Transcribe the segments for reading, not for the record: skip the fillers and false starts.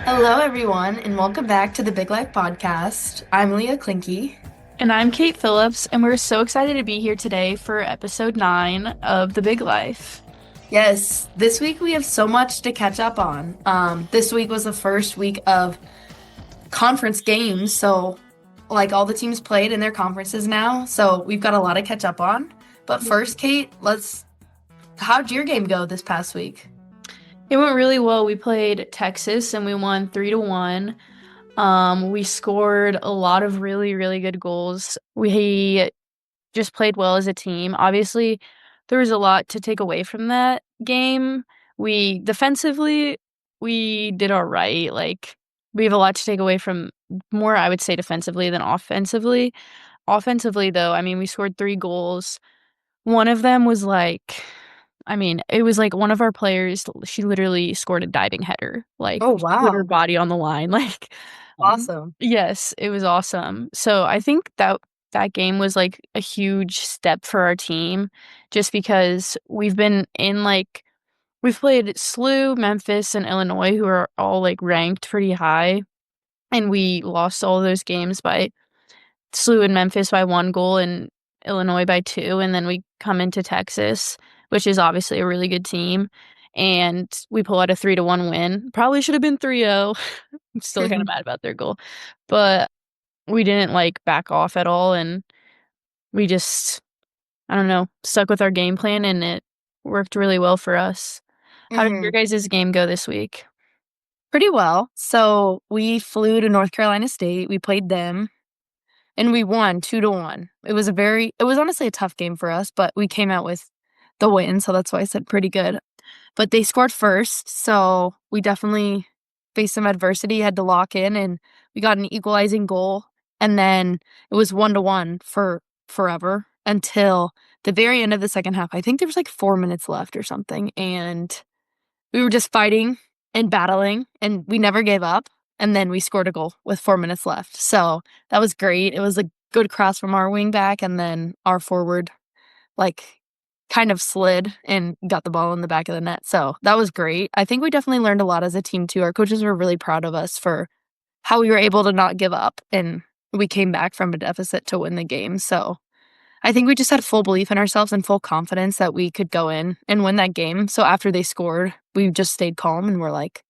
Hello, everyone, and welcome back to the Big Life Podcast. I'm Leah Clinky. And I'm Kate Phillips, and we're so excited to be here today for episode 9 of The Big Life. Yes, this week we have so much to catch up on. This week was the first week of conference games, so like all the teams played in their conferences now, so we've got a lot to catch up on. But first, Kate, how'd your game go this past week? It went really well. We played Texas and we won 3-1. We scored a lot of really, really good goals. We just played well as a team. Obviously, there was a lot to take away from that game. We defensively, we did all right. Like, we have a lot to take away from more, I would say, defensively than offensively. Offensively, though, I mean, we scored 3 goals. One of them was it was like one of our players, she literally scored a diving header, like, Oh, she put her wow. body on the line, Awesome. yes, it was awesome. So I think that game was, like, a huge step for our team just because we've played SLU, Memphis, and Illinois, who are all, like, ranked pretty high, and we lost all those games by SLU and Memphis by 1 goal and Illinois by 2, and then we come into Texas, which is obviously a really good team, and we pull out a 3-1 win. Probably should have been 3-0. I'm still kinda mad about their goal, but we didn't, like, back off at all, and we just, I don't know, stuck with our game plan, and it worked really well for us. How did your Mhm. guys' game go this week? Pretty well. So we flew to North Carolina State. We played them. And we won 2-1. It was honestly a tough game for us, but we came out with the win, so that's why I said pretty good. But they scored first, so we definitely faced some adversity, had to lock in, and we got an equalizing goal, and then it was 1-1 for forever until the very end of the second half. I think there was, like, 4 minutes left or something, and we were just fighting and battling, and we never gave up, and then we scored a goal with 4 minutes left, so that was great. It was a good cross from our wing back, and then our forward, like, kind of slid and got the ball in the back of the net, so that was great. I think we definitely learned a lot as a team too. Our coaches were really proud of us for how we were able to not give up, and we came back from a deficit to win the game, so I think we just had full belief in ourselves and full confidence that we could go in and win that game. So after they scored, we just stayed calm and we're like,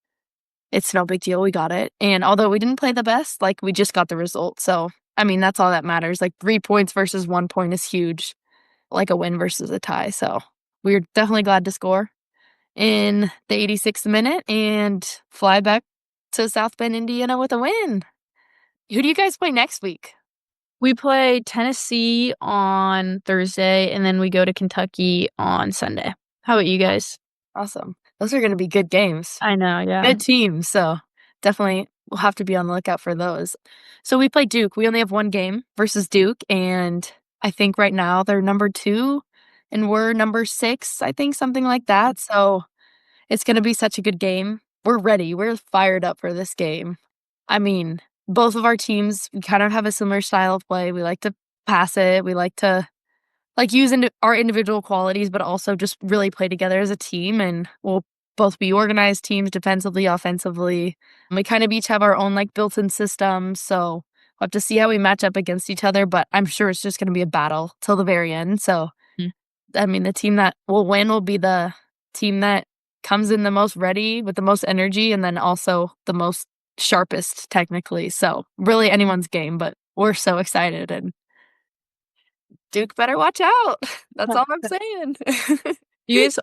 it's no big deal. We got it. And although we didn't play the best, like we just got the result. So, I mean, that's all that matters. Like 3 points versus 1 point is huge, like a win versus a tie. So we're definitely glad to score in the 86th minute and fly back to South Bend, Indiana with a win. Who do you guys play next week? We play Tennessee on Thursday, and then we go to Kentucky on Sunday. How about you guys? Awesome. Those are going to be good games. I know, yeah. Good team, so definitely we'll have to be on the lookout for those. So we play Duke. We only have 1 game versus Duke, and I think right now they're number 2 and we're number 6, I think, something like that, so it's gonna be such a good game. We're ready. We're fired up for this game. I mean, both of our teams, we kind of have a similar style of play. We like to pass it. We like to like, use our individual qualities, but also just really play together as a team, and we'll both be organized teams defensively, offensively. We kind of each have our own, like, built-in systems, so we'll have to see how we match up against each other, but I'm sure it's just gonna be a battle till the very end, so, Mm. I mean, the team that will win will be the team that comes in the most ready with the most energy and then also the most sharpest technically, so really anyone's game, but we're so excited, and Duke better watch out. That's all I'm saying.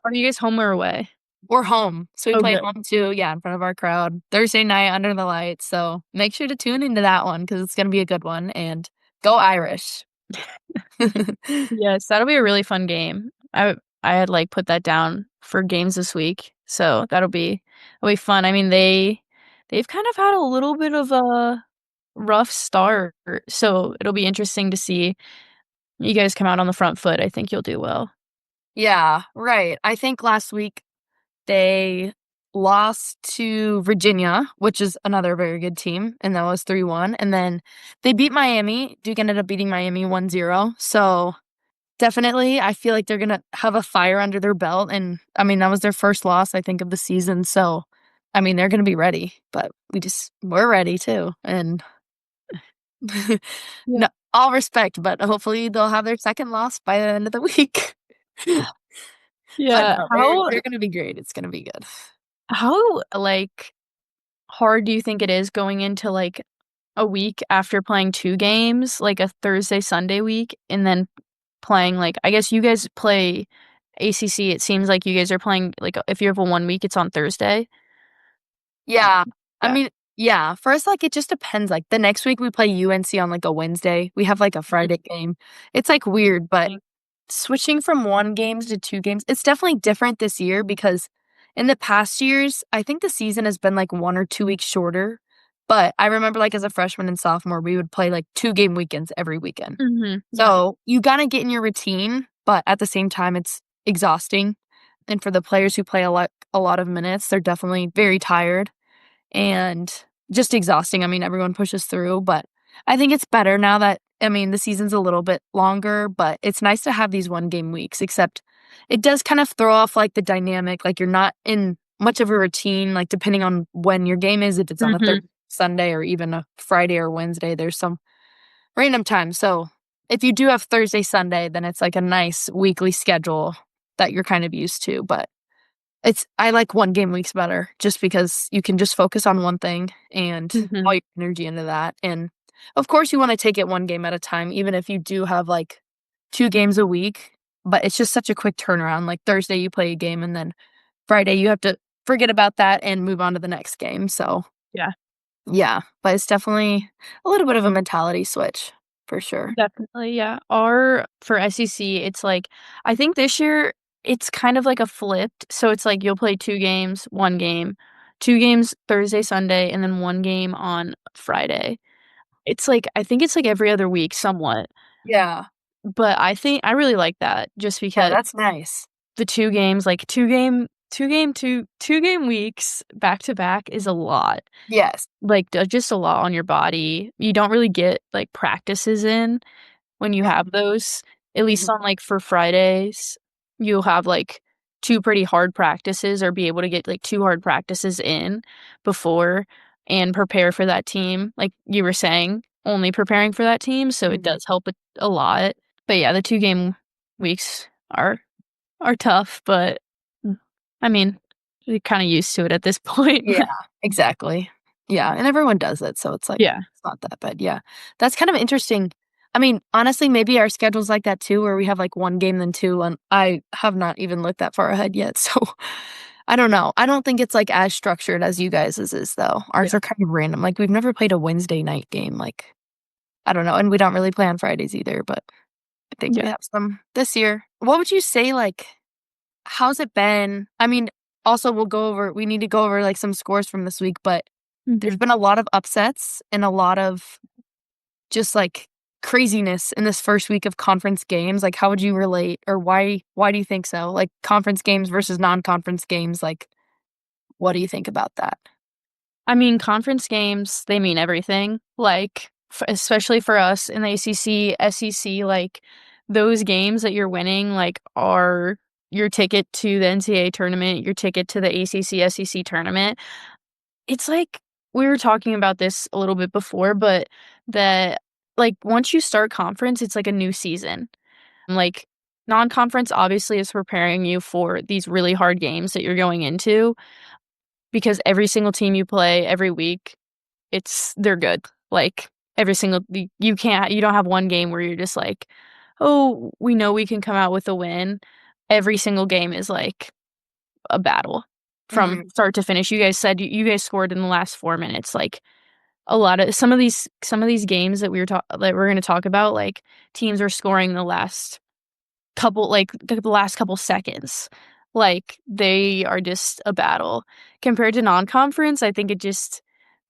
Are you guys home or away? We're home, so we Oh, play at good. home too, yeah, in front of our crowd, Thursday night under the lights, so make sure to tune into that one because it's gonna be a good one, and go Irish. Yes, that'll be a really fun game. I had, like, put that down for games this week, so that'll be fun. I mean, they've kind of had a little bit of a rough start, so it'll be interesting to see you guys come out on the front foot. I think you'll do well. Yeah, right. I think last week they lost to Virginia, which is another very good team, and that was 3-1, and then they beat Miami. Duke ended up beating Miami 1-0, so definitely, I feel like they're gonna have a fire under their belt, and, I mean, that was their first loss, I think, of the season, so I mean, they're gonna be ready, but we're ready too, and Yeah. no, all respect, but hopefully they'll have their second loss by the end of the week. But Yeah. no, they're gonna be great. It's gonna be good. How, like, hard do you think it is going into, like, a week after playing 2 games, like a Thursday, Sunday week, and then playing, like I guess you guys play ACC, it seems like you guys are playing, like, if you have a 1 week, it's on Thursday? Yeah. I Yeah. mean, yeah, for us, like, it just depends, like, the next week we play UNC on, like, a Wednesday. We have, like, a Mhm. Friday game. It's, like, weird, but Interesting. switching from 1 games to 2 games, it's definitely different this year because in the past years, I think the season has been, like, 1 or 2 weeks shorter, but I remember, like, as a freshman and sophomore, we would play, like, 2-game weekends every weekend. Mhm. Yeah. So, you gotta get in your routine, but at the same time, it's exhausting, and for the players who play a lot of minutes, they're definitely very tired and just exhausting. I mean, everyone pushes through, but I think it's better now that I mean, the season's a little bit longer, but it's nice to have these 1-game weeks, except it does kind of throw off, like, the dynamic, like, you're not in much of a routine, like, depending on when your game is, if it's on a Mhm. Sunday or even a Friday or Wednesday, there's some random time, so if you do have Thursday, Sunday, then it's, like, a nice weekly schedule that you're kind of used to, but I like 1-game weeks better just because you can just focus on one thing and all Mhm. your energy into that, and, of course, you wanna take it 1 game at a time, even if you do have, like, 2 games a week, but it's just such a quick turnaround, like, Thursday, you play a game, and then Friday, you have to forget about that and move on to the next game, so, Yeah. yeah, but it's definitely a little bit of a mentality switch, for sure. Definitely, yeah. Our for SEC, it's like I think this year it's kind of like a flipped, so it's like you'll play 2 games, 1 game, 2 games Thursday, Sunday, and then 1 game on Friday. It's like I think it's like every other week somewhat, Yeah. but I think I really like that just Yeah, because that's nice. the 2 games, like 2 game weeks back to back is a lot. Yes. Like, just a lot on your body. You don't really get, like, practices in when you have those, at least Mhm. on, like, for Fridays, you'll have, like, 2 pretty hard practices or be able to get, like, 2 hard practices in before and prepare for that team, like you were saying, only preparing for that team, so it Mhm. does help a lot. But, yeah, the 2 game weeks are tough, but, mm, I mean, you're kinda used to it at this point. Yeah, exactly. Yeah, and everyone does it, so it's like, Yeah. it's not that bad, yeah. That's kind of interesting. I mean, honestly, maybe our schedule's like that too, where we have, like, 1 game, then 2, and I have not even looked that far ahead yet, so I don't know. I don't think it's, like, as structured as you guys's is, though. Ours Yeah. are kind of random, like, we've never played a Wednesday night game, like, I don't know, and we don't really play on Fridays either, but I think we Yeah. have some this year. What would you say, like how's it been? I mean, also, we need to go over, like, some scores from this week, but there's Mhm. been a lot of upsets and a lot of just, like, craziness in this first week of conference games, like, how would you relate or why do you think so? Like, conference games versus non-conference games, like, what do you think about that? I mean, conference games, they mean everything. Like, especially for us in the ACC, SEC, like those games that you're winning, like, are your ticket to the NCAA tournament, your ticket to the ACC, SEC tournament. It's like we were talking about this a little bit before, but that like once you start conference, it's like a new season. Like non-conference obviously is preparing you for these really hard games that you're going into because every single team you play every week they're good. Like, every single you don't have one game where you're just like, "Oh, we know we can come out with a win." Every single game is like a battle from Mhm, start to finish. You guys said you guys scored in the last 4 minutes, like, a lot of some of these games that we're gonna talk about, like, teams are scoring the last couple seconds. Like, they are just a battle. Compared to non-conference, I think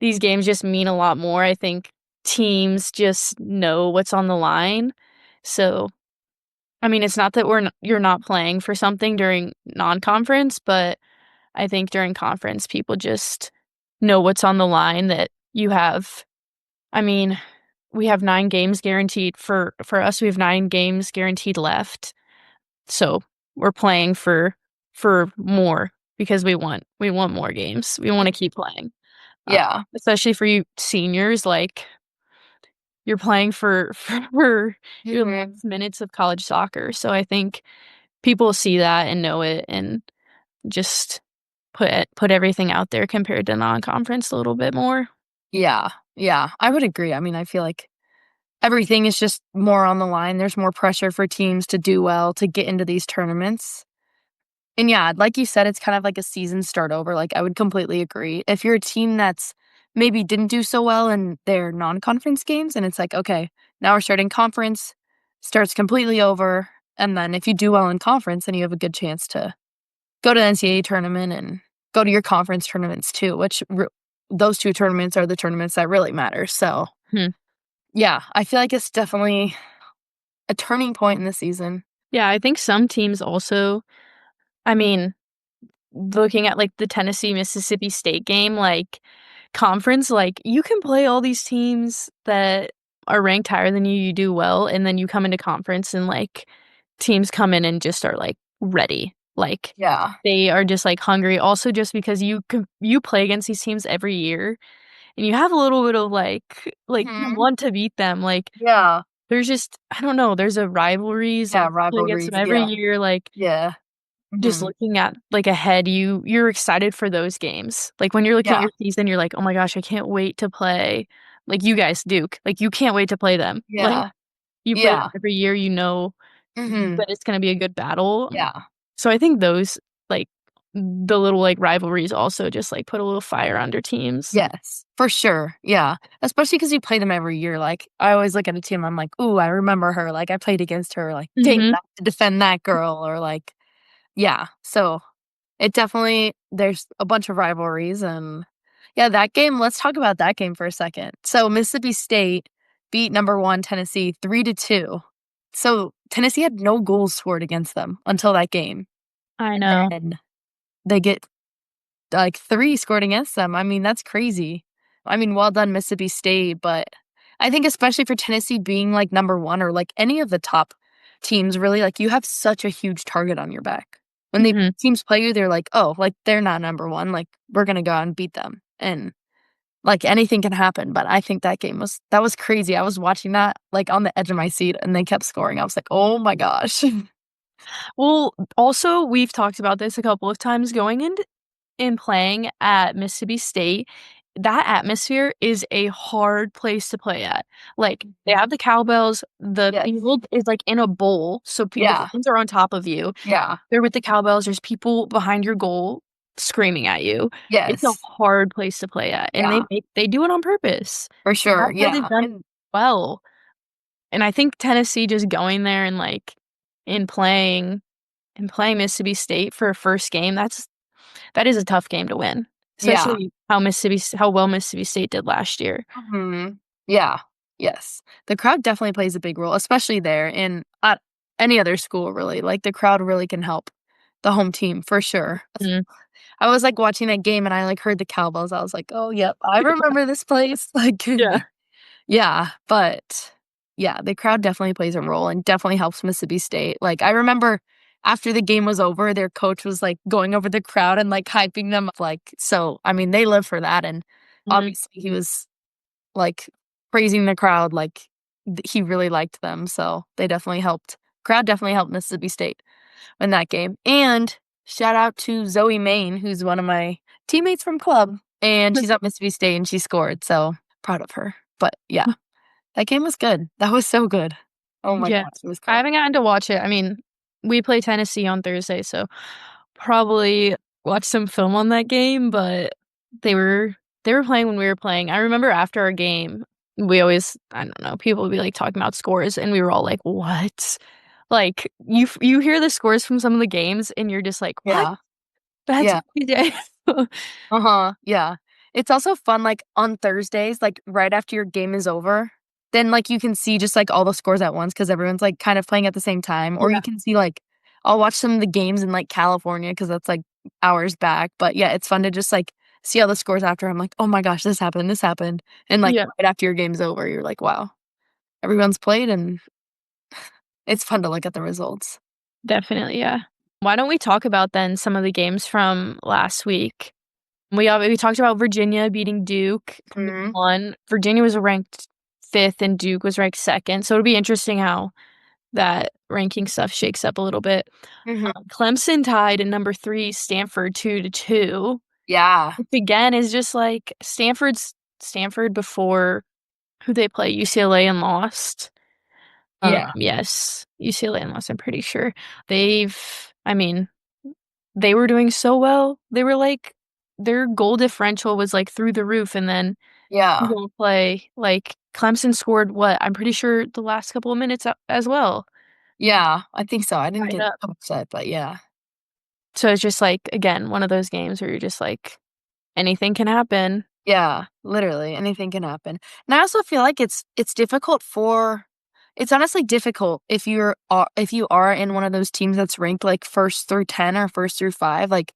these games just mean a lot more. I think teams just know what's on the line. So, I mean, it's not that you're not playing for something during non-conference, but I think during conference, people just know what's on the line that you have I mean, we have 9 games guaranteed for us, we have 9 games guaranteed left. So, we're playing for more. because we want more games. We wanna keep playing. Yeah. Especially for you seniors, like, you're playing for for your Mhm. last minutes of college soccer, so I think people see that and know it and just put everything out there compared to non-conference a little bit more. Yeah. Yeah. I would agree. I mean, I feel like everything is just more on the line. There's more pressure for teams to do well to get into these tournaments. And yeah, like you said, it's kind of like a season start over. Like, I would completely agree. If you're a team that's maybe didn't do so well in their non-conference games, and it's like, okay, now we're starting conference, starts completely over. And then if you do well in conference, then you have a good chance to go to the NCAA tournament and go to your conference tournaments too, which those two tournaments are the tournaments that really matter. So Mhm. yeah, I feel like it's definitely a turning point in the season. Yeah, I think some teams also I mean, looking at, like, the Tennessee-Mississippi State game, like, conference, like, you can play all these teams that are ranked higher than you, you do well, and then you come into conference and, like, teams come in and just are, like, ready. Like, Yeah. they are just, like, hungry. Also, just because you play against these teams every year, and you have a little bit of, you Mhm. want to beat them, like, Yeah. there's just I don't know, there's a rivalries, Yeah, like, you play against rivalries. them every Yeah. year, like, Yeah. just Mhm. looking at, like, ahead, you're excited for those games. Like, when you're looking at Yeah. your season, you're like, "Oh my gosh, I can't wait to play," like, you guys, Duke, like, you can't wait to play them. Like, Yeah. you play them Yeah. every year, you know Mhm. that it's gonna be a good battle. Yeah. So I think those, like, the little, like, rivalries also just, like, put a little fire under teams. Yes, for sure. Yeah. Especially because you play them every year. Like, I always look at a team, I'm like, "Ooh, I remember her. Like, I played against her. Like, dang, Mhm. I have to defend that girl," or like yeah. So, it definitely there's a bunch of rivalries and yeah, that game, let's talk about that game for a second. So, Mississippi State beat number 1 Tennessee 3-2. So, Tennessee had no goals scored against them until that game, I and know. then they get like 3 scored against them. I mean, that's crazy. I mean, well done, Mississippi State, but I think especially for Tennessee being, like, number 1 or, like, any of the top teams, really, like, you have such a huge target on your back. When they Mhm. teams play you, they're like, "Oh, like, they're not number 1, like, we're gonna go out and beat them," and, like, anything can happen, but I think that was crazy. I was watching that, like, on the edge of my seat, and they kept scoring. I was like, "Oh my gosh." Well, also, we've talked about this a couple of times going into in playing at Mississippi State, that atmosphere is a hard place to play at. Like, they Mhm. have the cowbells, the Yes. field is, like, in a bowl, so the Yeah. fans are on top of you. Yeah. They're with the cowbells, there's people behind your goal screaming at you. It's a Yes. hard place to play at, and Yeah. they do it on purpose. For That's sure, why they've yeah, done and well, and I think Tennessee just going there and, like, and playing Mississippi State for a first game, that is a tough game to win, yeah. especially how well Mississippi State did last year. Mhm. Yeah. Yes. The crowd definitely plays a big role, especially there and at any other school, really. Like, the crowd really can help the home team for sure. Mhm. I was, like, watching that game and I, like, heard the cowbells. I was like, "Oh, yep, I remember this place." Like, Yeah. yeah, but yeah, the crowd definitely plays a role and definitely helps Mississippi State. Like, I remember after the game was over, their coach was, like, going over the crowd and, like, hyping them up, like so, I mean, they live for that, and Mhm. obviously he was like, praising the crowd, like, he really liked them, so they definitely helped crowd definitely helped Mississippi State in that game, and shout out to Zoe Main, who's one of my teammates from club, and she's at Mississippi State, and she scored, so proud of her, but yeah, that game was good. That was so good. Oh my Yeah. gosh, it was I good. haven't gotten to watch it. I mean, we play Tennessee on Thursday, so probably watch some film on that game, but they were they were playing when we were playing. I remember after our game, we always I don't know, people would be, like, talking about scores, and we were all like, "What?" Like, you hear the scores from some of the games, and you're just like, "What? Yeah, That's yeah. yeah." Uh-huh, yeah. It's also fun, like, on Thursdays, like, right after your game is over, then, like, you can see just, like, all the scores at once because everyone's, like, kind of playing at the same time, or Yeah. you can see, like I'll watch some of the games in, like, California because that's, like, hours back, but, yeah, it's fun to just, like, see all the scores after. I'm like, "Oh my gosh, this happened," and, like, Yeah, right after your game's over, you're like, "Wow, everyone's played," and it's fun to look at the results. definitely, yeah. Why don't we talk about then some of the games from last week? We talked about Virginia beating Duke Mhm. 3-1. Virginia was ranked 5th and Duke was ranked 2nd, so it'll be interesting how that ranking stuff shakes up a little bit. Mhm. Clemson tied at number 3 Stanford 2-2, Yeah. which again is just like Stanford before who they play, UCLA and lost. Yeah. Yes, UCLA and lost, I'm pretty sure. They've I mean, they were doing so well. They were like their goal differential was, like, through the roof, and then you Yeah. don't play like, Clemson scored what? I'm pretty sure the last couple of minutes a as well, Yeah, I think so. I didn't tied get up. upset, but yeah. So it's just, like, again, one of those games where you're just like, anything can happen. Yeah, literally, anything can happen. And I also feel like it's difficult for it's honestly difficult if you are in one of those teams that's ranked, like, 1st through 10 or 1st through 5, like,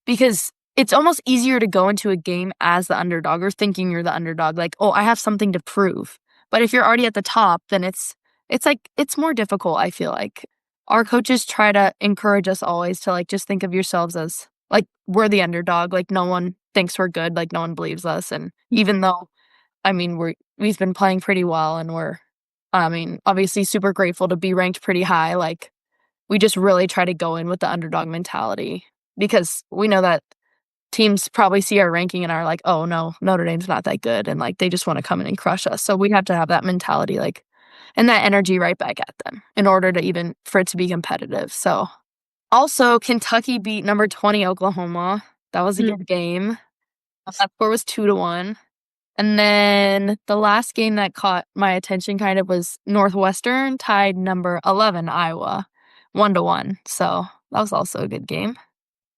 because it's almost easier to go into a game as the underdog or thinking you're the underdog, like, "Oh, I have something to prove." But if you're already at the top, then it's like it's more difficult, I feel like. Our coaches try to encourage us always to, like, just think of yourselves as, like, we're the underdog, like, no one thinks we're good, like, no one believes us, and even though, I mean, we've been playing pretty well and we're, I mean, obviously super grateful to be ranked pretty high, like, we just really try to go in with the underdog mentality because we know that teams probably see our ranking and are like, "Oh, no, Notre Dame's not that good," and, like, they just wanna come in and crush us, so we have to have that mentality, like, and that energy right back at them in order to even for it to be competitive, so also, Kentucky beat number 20 Oklahoma. That was a Mm. good game. That score was 2-1. And then the last game that caught my attention kind of was Northwestern tied number 11 Iowa 1-1. So, that was also a good game.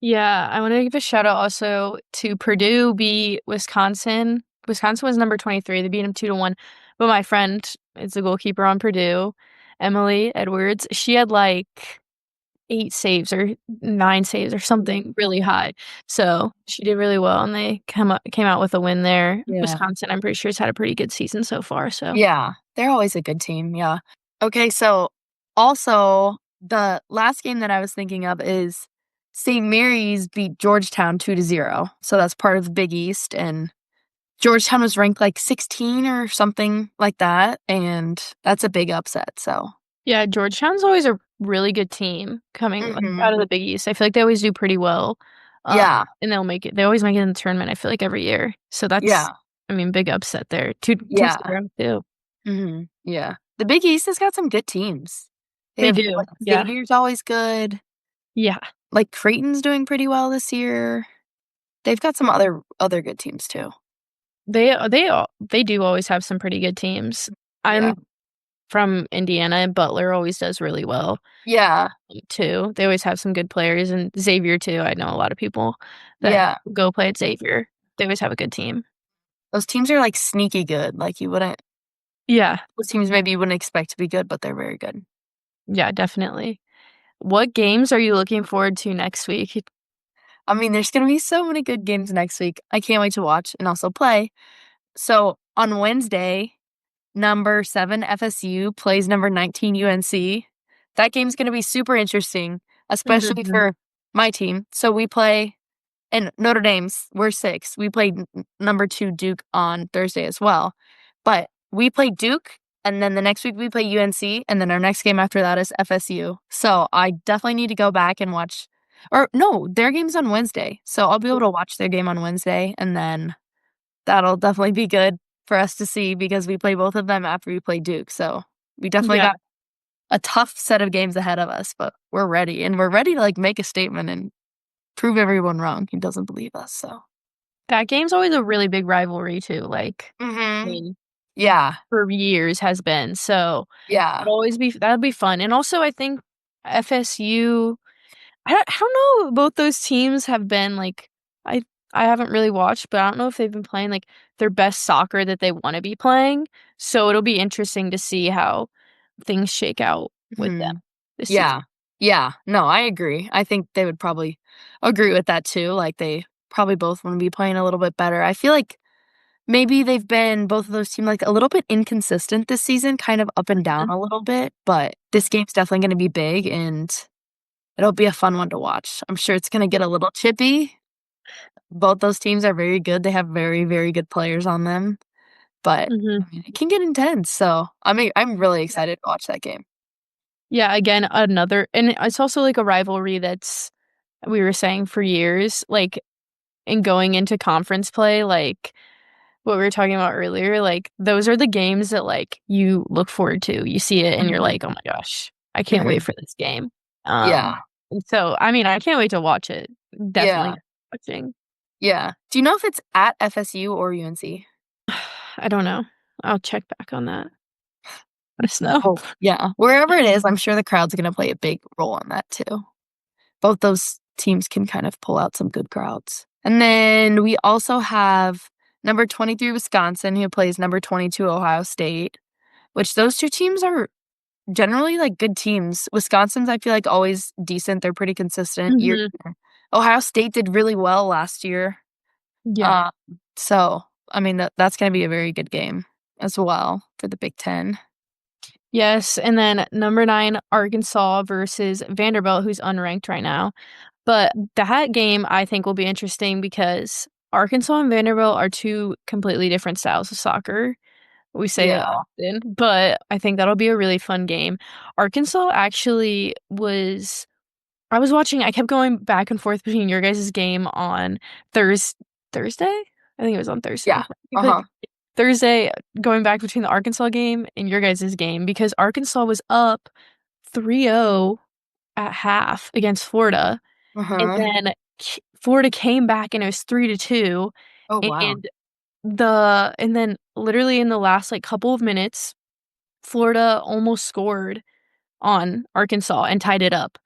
Yeah, I wanna give a shout out also to Purdue beat Wisconsin. Wisconsin was number 23, they beat 'em 2-1, but my friend is the goalkeeper on Purdue, Emily Edwards, she had, like, 8 saves or 9 saves or something really high, so she did really well, and they came out with a win there. Yeah. Wisconsin, I'm pretty sure, has had a pretty good season so far, so Yeah, they're always a good team, yeah. Okay, so also, the last game that I was thinking of is St. Mary's beat Georgetown 2-0. So that's part of the Big East, and Georgetown was ranked, like, 16 or something like that, and that's a big upset, so yeah, Georgetown's always a really good team coming, like, out Mhm. of the Big East. I feel like they always do pretty well, Yeah, and they always make it in the tournament, I feel like, every year. So that's yeah, I mean, big upset there. 2-0 yeah, too. mhm, yeah. The Big East has got some good teams. They They have, do, like, yeah. Xavier's always good, Yeah. like, Creighton's doing pretty well this year. They've got some other good teams too. They do always have some pretty good teams. Yeah. I'm from Indiana, and Butler always does really well, Yeah, too. They always have some good players, and Xavier too. I know a lot of people that yeah. go play at Xavier. They always have a good team. Those teams are, like, sneaky good, like, you wouldn't Yeah. those teams maybe you wouldn't expect to be good, but they're very good. Yeah, definitely. What games are you looking forward to next week? I mean, there's gonna be so many good games next week. I can't wait to watch and also play. So, on Wednesday, number 7 FSU plays number 19 UNC. That game's gonna be super interesting, especially Mhm. for my team. So we play and Notre Dame's we're 6. We played number 2 Duke on Thursday as well. But we play Duke, and then the next week we play UNC, and then our next game after that is FSU. So I definitely need to go back and watch or no, their game's on Wednesday. So I'll be able to watch their game on Wednesday, and then that'll definitely be good for us to see because we play both of them after we play Duke. So we definitely Yeah, got a tough set of games ahead of us, but we're ready, and we're ready to, like, make a statement and prove everyone wrong who doesn't believe us, so that game's always a really big rivalry too, like, I Mhm. mean, Yeah, for years has been, so yeah. that'd be fun, and also I think FSU I don't know, both those teams have been, like I I haven't really watched, but I don't know if they've been playing, like, their best soccer that they wanna be playing, so it'll be interesting to see how things shake out with them Mhm. this season. Yeah. Yeah. No, I agree. I think they would probably agree with that too, like, they probably both wanna be playing a little bit better. I feel like maybe they've been both of those teams, like, a little bit inconsistent this season, kind of up and down Mhm. a little bit, but this game's definitely gonna be big, and it'll be a fun one to watch. I'm sure it's gonna get a little chippy. Both those teams are very good. They have very, very good players on them, but, Mhm. I mean, it can get intense, so, I mean, I'm really excited to watch that game. Yeah, again, another and it's also, like, a rivalry that's we were saying for years, like, in going into conference play, like, what we were talking about earlier, like, those are the games that, like, you look forward to. You see it and you're Mhm, like, "Oh my gosh, I can't wait mhm. for this game." Yeah, And so, I mean, I can't wait to watch it. yeah, Definitely watching. yeah. Do you know if it's at FSU or UNC? I don't know. I'll check back on that. Let us know. Oh, yeah. Wherever it is, I'm sure the crowd's gonna play a big role in that too. Both those teams can kind of pull out some good crowds. And then we also have number 23 Wisconsin, who plays number 22 Ohio State, which those 2 teams are generally, like, good teams. Wisconsin's, I feel like, always decent, they're pretty consistent year Mhm. Ohio State did really well last year, Yeah. um, so, I mean, that's gonna be a very good game as well for the Big Ten. Yes, and then number 9, Arkansas versus Vanderbilt, who's unranked right now. But that game I think will be interesting because Arkansas and Vanderbilt are 2 completely different styles of soccer. We say Yeah, it often, but I think that'll be a really fun game. Arkansas actually was I was watching I kept going back and forth between your guys' game on Thursday? I think it was on yeah, Thursday. uh-huh, Thursday, going back between the Arkansas game and your guys' game because Arkansas was up 3-0 at half against Florida, and uh-huh. then Florida came back and it was 3-2, Oh, wow. and and then literally in the last, like, couple of minutes, Florida almost scored on Arkansas and tied it up,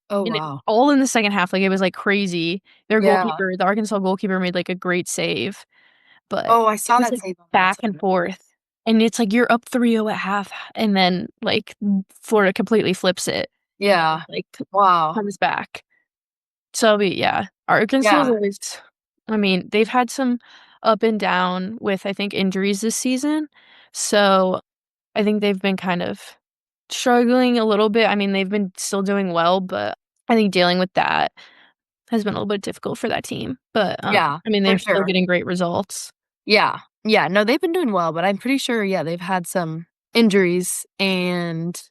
Oh, and it wow. all in the second half, like, it was, like, crazy. Yeah. The Arkansas goalkeeper made, like, a great save. But Oh, I it saw was, that like, save on that back and side. forth, and it's like you're up 3-0 at half, and then, like, Florida completely flips it, Yeah. like, Wow. comes back. So, yeah, Arkansas is Yeah, always I mean, they've had some up and down with, I think, injuries this season, so I think they've been kind of struggling a little bit. I mean, they've been still doing well, but I think dealing with that has been a little bit difficult for that team, but, yeah, I mean, for they're still sure. getting great results. Yeah. Yeah, no, they've been doing well, but I'm pretty sure, yeah, they've had some injuries, and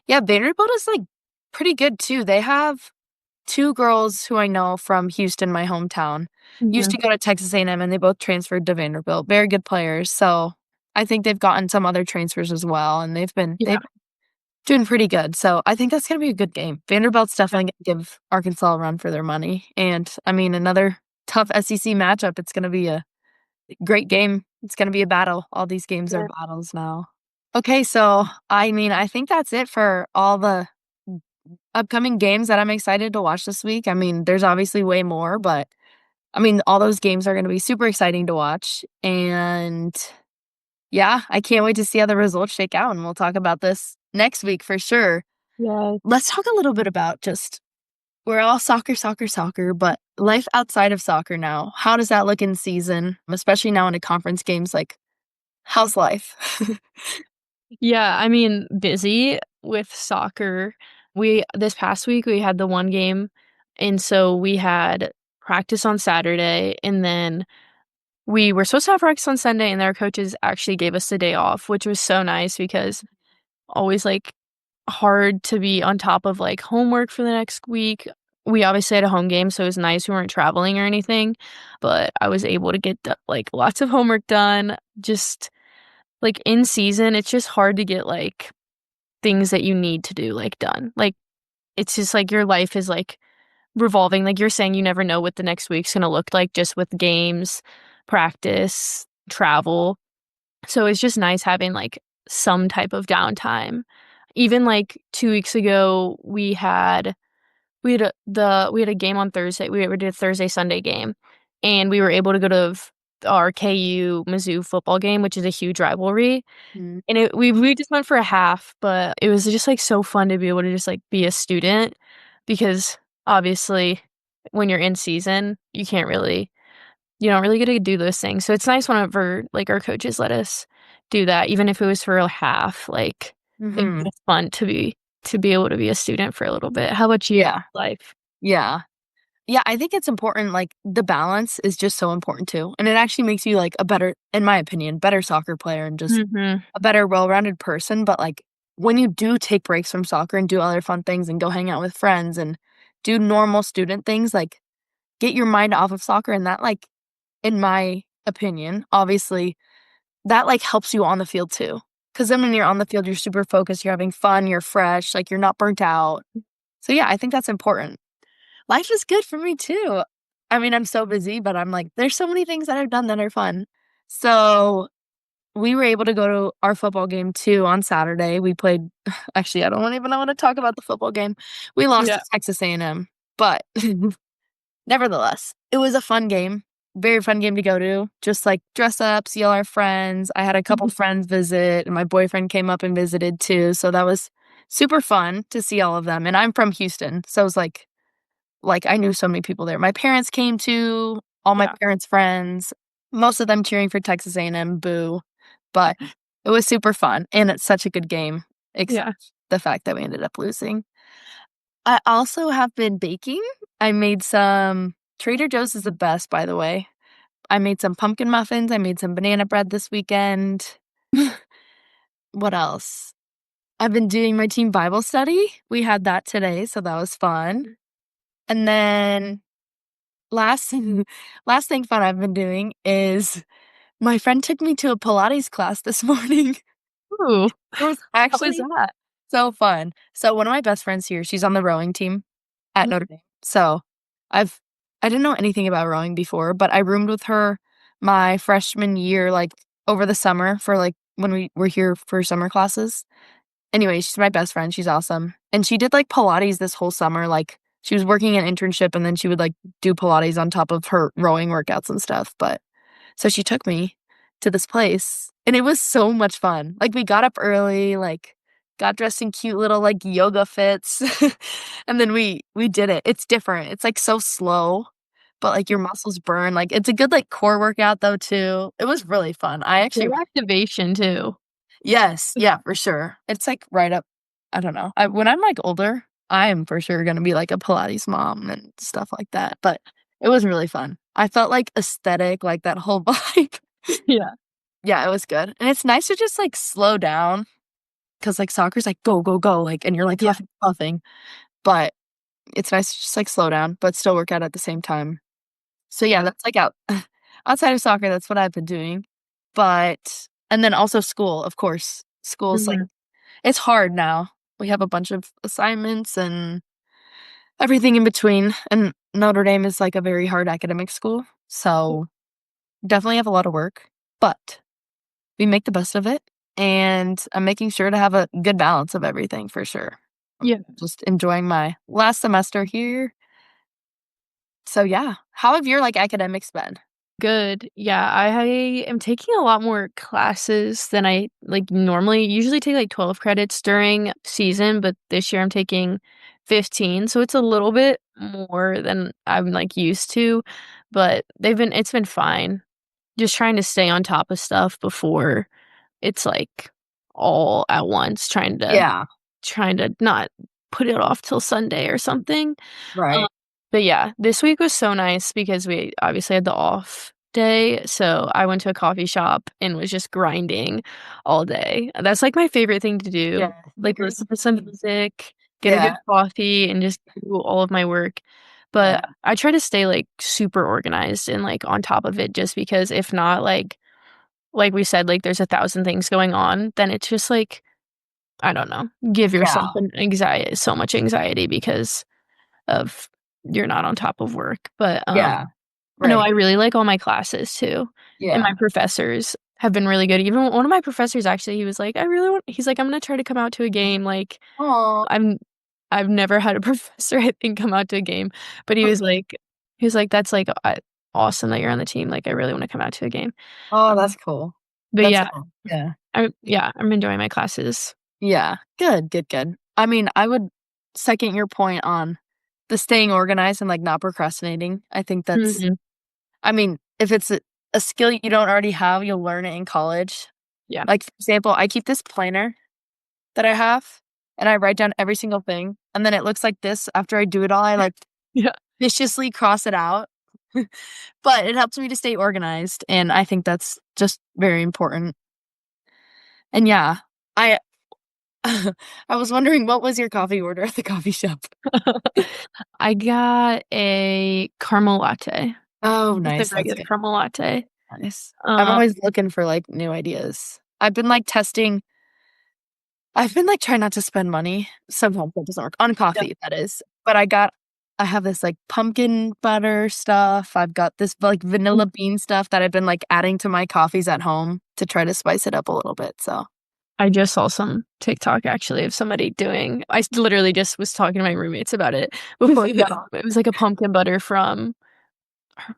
yeah, Vanderbilt is, like, pretty good too. They have 2 girls who I know from Houston, my hometown, used Mhm. to go to Texas A&M, and M, and they both transferred to Vanderbilt. Very good players, so I think they've gotten some other transfers as well, and Yeah. they've been doing pretty good, so I think that's gonna be a good game. Vanderbilt's definitely gonna give Arkansas a run for their money, and, I mean, another tough SEC matchup. It's gonna be a great game. It's gonna be a battle. All these games are Yeah. battles now. Okay, so, I mean, I think that's it for all the upcoming games that I'm excited to watch this week. I mean, there's obviously way more, but, I mean, all those games are gonna be super exciting to watch, and, yeah, I can't wait to see how the results shake out, and we'll talk about this next week for sure. Yeah. Let's talk a little bit about just we're all soccer, soccer, soccer, but life outside of soccer now. How does that look in season, especially now into conference games, like, how's life? Yeah, I mean, busy with soccer. We this past week, we had the one game, and so we had practice on Saturday, and then we were supposed to have practice on Sunday, and our coaches actually gave us the day off, which was so nice because always, like, hard to be on top of, like, homework for the next week. We obviously had a home game, so it was nice we weren't traveling or anything, but I was able to get, like, lots of homework done, just like, in season, it's just hard to get, like, things that you need to do, like, done. Like, it's just, like, your life is, like, revolving, like you're saying, you never know what the next week's gonna look like just with games, practice, travel. So it's just nice having, like, some type of downtime. Even, like, 2 weeks ago, we had a game on Thursday. We did a Thursday, Sunday game, and we were able to go to our KU Mizzou football game, which is a huge rivalry. Mhm. And we just went for a half, but it was just, like, so fun to be able to just, like, be a student because, obviously, when you're in season, you don't really get to do those things, so it's nice whenever, like, our coaches let us do that, even if it was for a half, like, it's Mhm. just fun to be. to be able to be a student for a little bit. How about you? Yeah. Life. Yeah. Yeah, I think it's important, like, the balance is just so important too, and it actually makes you, like, a better in my opinion, better soccer player and just Mhm. a better well-rounded person, but, like, when you do take breaks from soccer and do other fun things and go hang out with friends and do normal student things, like, get your mind off of soccer and that, like, in my opinion, obviously, that, like, helps you on the field too. Because then when you're on the field, you're super focused, you're having fun, you're fresh, like, you're not burnt out. So, yeah, I think that's important. Life is good for me too. I mean, I'm so busy, but I'm like, there's so many things that I've done that are fun. So, we were able to go to our football game too on Saturday. We played actually, I don't even wanna talk about the football game. We lost Yeah. to Texas A&M, but nevertheless, it was a fun game, very fun game to go to, just, like, dress up, see all our friends. I had a couple friends visit, and my boyfriend came up and visited too, so that was super fun to see all of them, and I'm from Houston, so it was like, I knew so many people there. My parents came too, all my Yeah. parents' friends, most of them cheering for Texas A&M, boo, but it was super fun, and it's such a good game, Yeah. except the fact that we ended up losing. I also have been baking. I made some Trader Joe's is the best, by the way. I made some pumpkin muffins, I made some banana bread this weekend. What else? I've been doing my team Bible study. We had that today, so that was fun. And then last last thing fun I've been doing is my friend took me to a Pilates class this morning. Ooh, It was how was actually that? so fun. So one of my best friends here, she's on the rowing team at Mm. Notre Dame. So I've I didn't know anything about rowing before, but I roomed with her my freshman year, like over the summer for like when we were here for summer classes. Anyway, she's my best friend, she's awesome, and she did, like, Pilates this whole summer, like, she was working an internship, and then she would, like, do Pilates on top of her rowing workouts and stuff, but so she took me to this place, and it was so much fun. Like, we got up early, like, got dressed in cute little, like, yoga fits, and then we did it. It's different, it's, like, so slow, but, like, your muscles burn, like, it's a good, like, core workout, though, too. It was really fun. I actually Good activation too. Yes, yeah, for sure. It's, like, right up I don't know. When I'm, like, older, I am for sure gonna be, like, a Pilates mom and stuff like that, but it was really fun. I felt, like, aesthetic, like, that whole vibe. Yeah. Yeah, it was good, and it's nice to just, like, slow down because like, soccer's like, "Go, go, go," like, and you're, like, Yeah. huffing, puffing, but it's nice to just, like, slow down, but still work out at the same time. So, yeah, Yeah. that's, like, outside of soccer, that's what I've been doing, but and then also school, of course. School's, like Mhm. it's hard now. We have a bunch of assignments and everything in between, and Notre Dame is, like, a very hard academic school, so definitely have a lot of work, but we make the best of it, and I'm making sure to have a good balance of everything for sure. I'm Yeah. just enjoying my last semester here. So, yeah. How have your, like, academics been? Good. Yeah, I am taking a lot more classes than I, like, normally usually take, like, 12 credits during season, but this year I'm taking 15, so it's a little bit more than I'm, like, used to, but it's been fine. Just trying to stay on top of stuff before it's, like, all at once, Yeah, trying to not put it off till Sunday or something. Um, right. but yeah, this week was so nice because we obviously had the off day, so I went to a coffee shop and was just grinding all day. That's, like, my favorite thing to do, Yeah, like, agree. listen to some music, get a Yeah, good coffee, and just do all of my work. yeah, But I try to stay, like, super organized and, like, on top of it just because if not, like we said, like, there's 1,000 things going on, then it's just, like, I don't know, give yourself yeah, an anxiety so much anxiety because of you're not on top of work, but, yeah, no, right. I really like all my classes too, and my Yeah. professors have been really good. Even one of my professors, actually, he was like, "I really want" he's like, "I'm gonna try to come out to a game," like, Aw, I'm I've never had a professor, I think, come out to a game, but he was like, "That's, like, awesome that you're on the team, like, I really wanna come out to a game." oh, that's Um, cool. but That's yeah, cool. Yeah. I'm enjoying my classes. Yeah. Good, good, good. I mean, I would second your point on the staying organized and, like, not procrastinating. I think that's Mhm. I mean, if it's a skill you don't already have, you'll learn it in college. Yeah. Like, for example, I keep this planner that I have. and I write down every single thing, and then it looks like this after I do it all. I, like, Yeah. viciously cross it out. But it helps me to stay organized, and I think that's just very important. And yeah, I I was wondering what was your coffee order at the coffee shop? I got a caramel latte. Oh, Just a nice, that's regular good. caramel latte. Nice. I'm Um, always looking for, like, new ideas. I've been, like, trying not to spend money. Sometimes that doesn't work. On yeah. coffee, that is. But I have this, like, pumpkin butter stuff. I've got this, like, vanilla bean stuff that I've been, like, adding to my coffees at home to try to spice it up a little bit, so I just saw some TikTok actually of somebody doing literally just was talking to my roommates about it before we got on. It was like a pumpkin butter from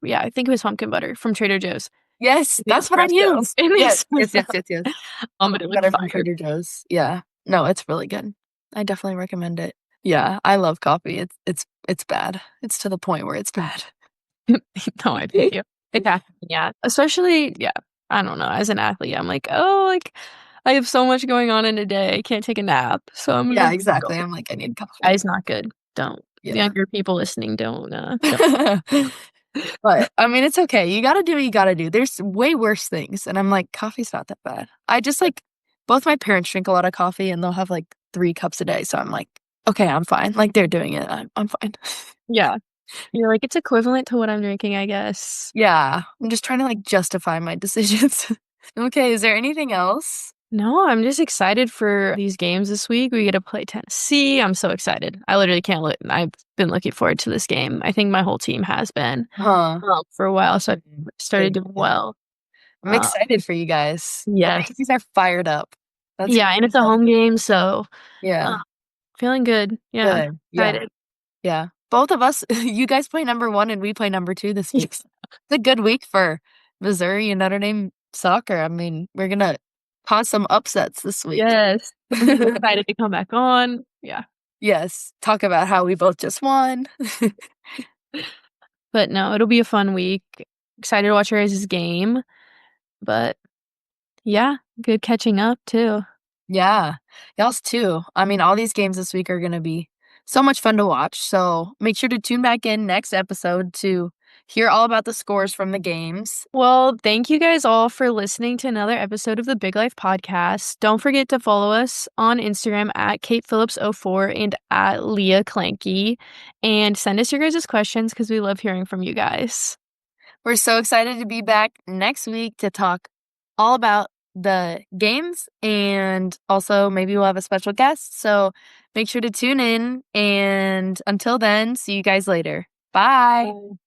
yeah, I think it was pumpkin butter from Trader Joe's. Yes, The that's what I espresso use. in the Yes, yes, yes, espresso. yes, yes. But it Pumpkin looked butter from fire. Trader Joe's. Yeah. No, it's really good. I definitely recommend it. Yeah, I love coffee. It's bad. It's to the point where it's bad. No, I feel you. It happens, yeah. Especially, yeah, I don't know, as an athlete, I'm like, "Oh, like, I have so much going on in a day, I can't take a nap, so I'm Yeah, gonna go." exactly. I'm like, "I need That coffee." is not good. Don't. Yeah. Younger people listening, don't. But, I mean, it's okay. You gotta do what you gotta do. There's way worse things, and I'm like, "Coffee's not that bad." I just, like both my parents drink a lot of coffee, and they'll have, like, 3 cups a day, so I'm like, "Okay, I'm fine." Like, they're doing it. I'm fine. Yeah. You're like, "It's equivalent to what I'm drinking, I guess." Yeah. I'm just trying to, like, justify my decisions. Okay, is there anything else? No, I'm just excited for these games this week. We get to play Tennessee. I'm so excited. I literally can't look. I've been looking forward to this game. I think my whole team has been Huh. for a while, so I started Good, doing good. well. I'm Uh, excited for you guys. The yes. babies are fired up. That's Yeah, and it's a awesome. home game, so uh, Yeah. feeling good. Yeah, Good. Yeah. excited. Yeah. Both of us you guys play number 1 and we play number 2 this week. Yes. It's a good week for Missouri and Notre Dame soccer. I mean, we're gonna cause some upsets this week. Yes. I'm super excited to come back on. Yeah. Yes. Talk about how we both just won. But no, it'll be a fun week. Excited to watch your guys' game. But yeah, good catching up too. Yeah. Y'all's too. I mean, all these games this week are gonna be so much fun to watch, so make sure to tune back in next episode to hear all about the scores from the games. Well, thank you guys all for listening to another episode of the Big Life Podcast. Don't forget to follow us on Instagram at KatePhillips04 and at Leah Clanky. And send us your guys' questions because we love hearing from you guys. We're so excited to be back next week to talk all about the games, and also maybe we'll have a special guest, so make sure to tune in, and until then, see you guys later. Bye. Bye.